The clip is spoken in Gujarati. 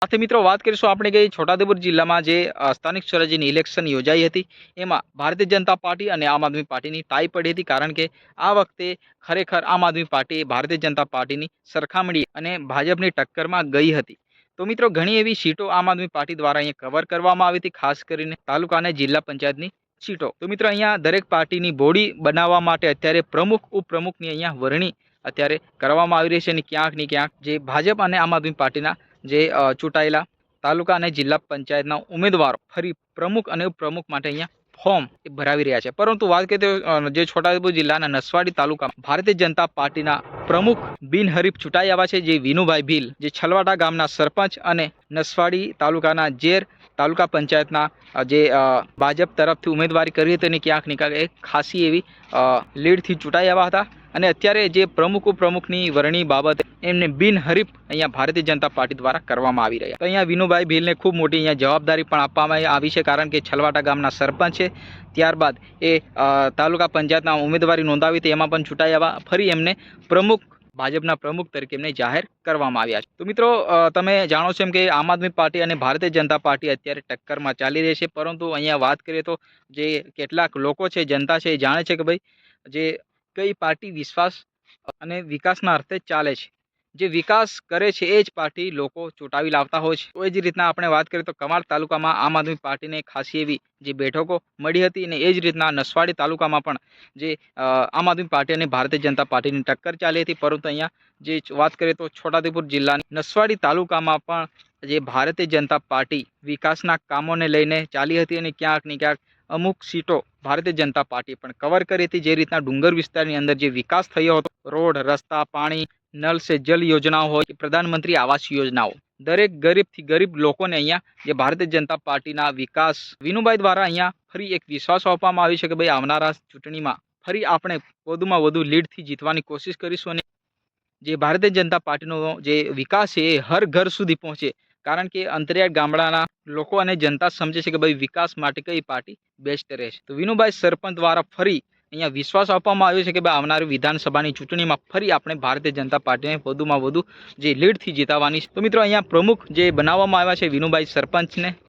સાથે મિત્રો વાત કરીશું આપણે કે છોટાઉદેપુર જિલ્લામાં જે સ્થાનિક સ્વરાજ્યની ઇલેક્શન યોજાઈ હતી એમાં ભારતીય જનતા પાર્ટી અને આમ આદમી પાર્ટીની ટાઈ પડી હતી કારણ કે આ વખતે ખરેખર આમ આદમી પાર્ટી ભારતીય જનતા પાર્ટીની સરખામણી અને ભાજપની ટક્કરમાં ગઈ હતી. તો મિત્રો ઘણી એવી સીટો આમ આદમી પાર્ટી દ્વારા અહીંયા કવર કરવામાં આવી હતી, ખાસ કરીને તાલુકા અને જિલ્લા પંચાયતની સીટો. તો મિત્રો અહીંયા દરેક પાર્ટીની બોડી બનાવવા માટે અત્યારે પ્રમુખ ઉપપ્રમુખની અહીંયા વરણી અત્યારે કરવામાં આવી રહી છે અને ક્યાંક ને ક્યાંક જે ભાજપ અને આમ આદમી પાર્ટીના જે ચૂંટાયેલા તાલુકા અને જિલ્લા પંચાયતના ઉમેદવારો ફરી પ્રમુખ અને ઉપપ્રમુખ માટે અહીંયા ફોર્મ ભરાવી રહ્યા છે. પરંતુ વાત કરીએ તો જે છોટાઉદેપુર જિલ્લાના નસવાડી તાલુકામાં ભારતીય જનતા પાર્ટીના પ્રમુખ બિનહરીફ ચૂંટાઈ આવ્યા છે, જે વિનુભાઈ ભીલ, જે છલવાડા ગામના સરપંચ અને નસવાડી તાલુકાના જેર તાલુકા પંચાયતના જે ભાજપ તરફથી ઉમેદવારી કરી હતી અને ક્યાંક ને ક્યાંક એક ખાસી એવી લીડથી ચૂંટાઈ આવ્યા હતા. અને અત્યારે જે પ્રમુખ ઉપપ્રમુખની વરણી બાબતે એમને બિનહરીફ અહીંયા ભારતીય જનતા પાર્ટી દ્વારા કરવામાં આવી રહ્યા. તો અહીંયા વિનુભાઈ ભીલને ખૂબ મોટી અહીંયા જવાબદારી પણ આપવામાં આવી છે, કારણ કે છલવાટા ગામના સરપંચ છે. ત્યારબાદ એ તાલુકા પંચાયતના ઉમેદવારી નોંધાવી હતી, એમાં પણ ચૂંટાઈ આવ્યા. ફરી એમને પ્રમુખ ભાજપના પ્રમુખ તરીકે એમને જાહેર કરવામાં આવ્યા છે. તો મિત્રો તમે જાણો છો એમ કે આમ આદમી પાર્ટી અને ભારતીય જનતા પાર્ટી અત્યારે ટક્કરમાં ચાલી રહી છે. પરંતુ અહીંયા વાત કરીએ તો જે કેટલાક લોકો છે, જનતા છે, એ જાણે છે કે ભાઈ જે કઈ પાર્ટી વિશ્વાસ અને વિકાસના અર્થે ચાલે છે, જે વિકાસ કરે છે એ જ પાર્ટી લોકો ચૂંટાવી લાવતા હોય છે. તો એ જ રીતના આપણે વાત કરીએ તો કમાડ તાલુકામાં આમ આદમી પાર્ટીને ખાસી એવી જે બેઠકો મળી હતી અને એ જ રીતના નસવાડી તાલુકામાં પણ જે આમ આદમી પાર્ટી અને ભારતીય જનતા પાર્ટીની ટક્કર ચાલી હતી. પરંતુ અહીંયા જે વાત કરીએ તો છોટાઉદેપુર જિલ્લાની નસવાડી તાલુકામાં પણ જે ભારતીય જનતા પાર્ટી વિકાસના કામોને લઈને ચાલી હતી અને ક્યાંક ને ક્યાંક અમુક સીટો ભારતીય જનતા પાર્ટી પણ કવર કરી હતી. જે રીતના ડુંગર વિસ્તારની અંદર જે વિકાસ થયો હતો, રોડ, રસ્તા, પાણી, નલ સે જલ યોજનાઓ હોય, પ્રધાનમંત્રી આવાસ યોજનાઓ, દરેક ગરીબથી ગરીબ લોકોને અહીંયા જે ભારતીય જનતા પાર્ટીના વિકાસ વિનુભાઈ દ્વારા અહીંયા ફરી એક વિશ્વાસ આપવામાં આવ્યો છે કે ભાઈ આવનારા ચૂંટણીમાં ફરી આપણે વધુમાં વધુ લીડથી જીતવાની કોશિશ કરીશું અને જે ભારતીય જનતા પાર્ટીનો જે વિકાસ છે એ હર ઘર સુધી પહોંચે. કારણ કે અંતરિયાળ ગામડાના લોકો અને જનતા સમજે છે કે ભાઈ વિકાસ માટે કઈ પાર્ટી બેસ્ટ રહેશે. તો વિનુભાઈ સરપંચ દ્વારા ફરી અહીંયા વિશ્વાસ આપવામાં આવ્યો છે કે ભાઈ આવનારી વિધાનસભાની ચૂંટણીમાં ફરી આપણે ભારતીય જનતા પાર્ટીને વધુમાં વધુ જે લીડથી જીતાવવાની છે. તો મિત્રો અહીંયા પ્રમુખ જે બનાવવામાં આવ્યા છે વિનુભાઈ સરપંચને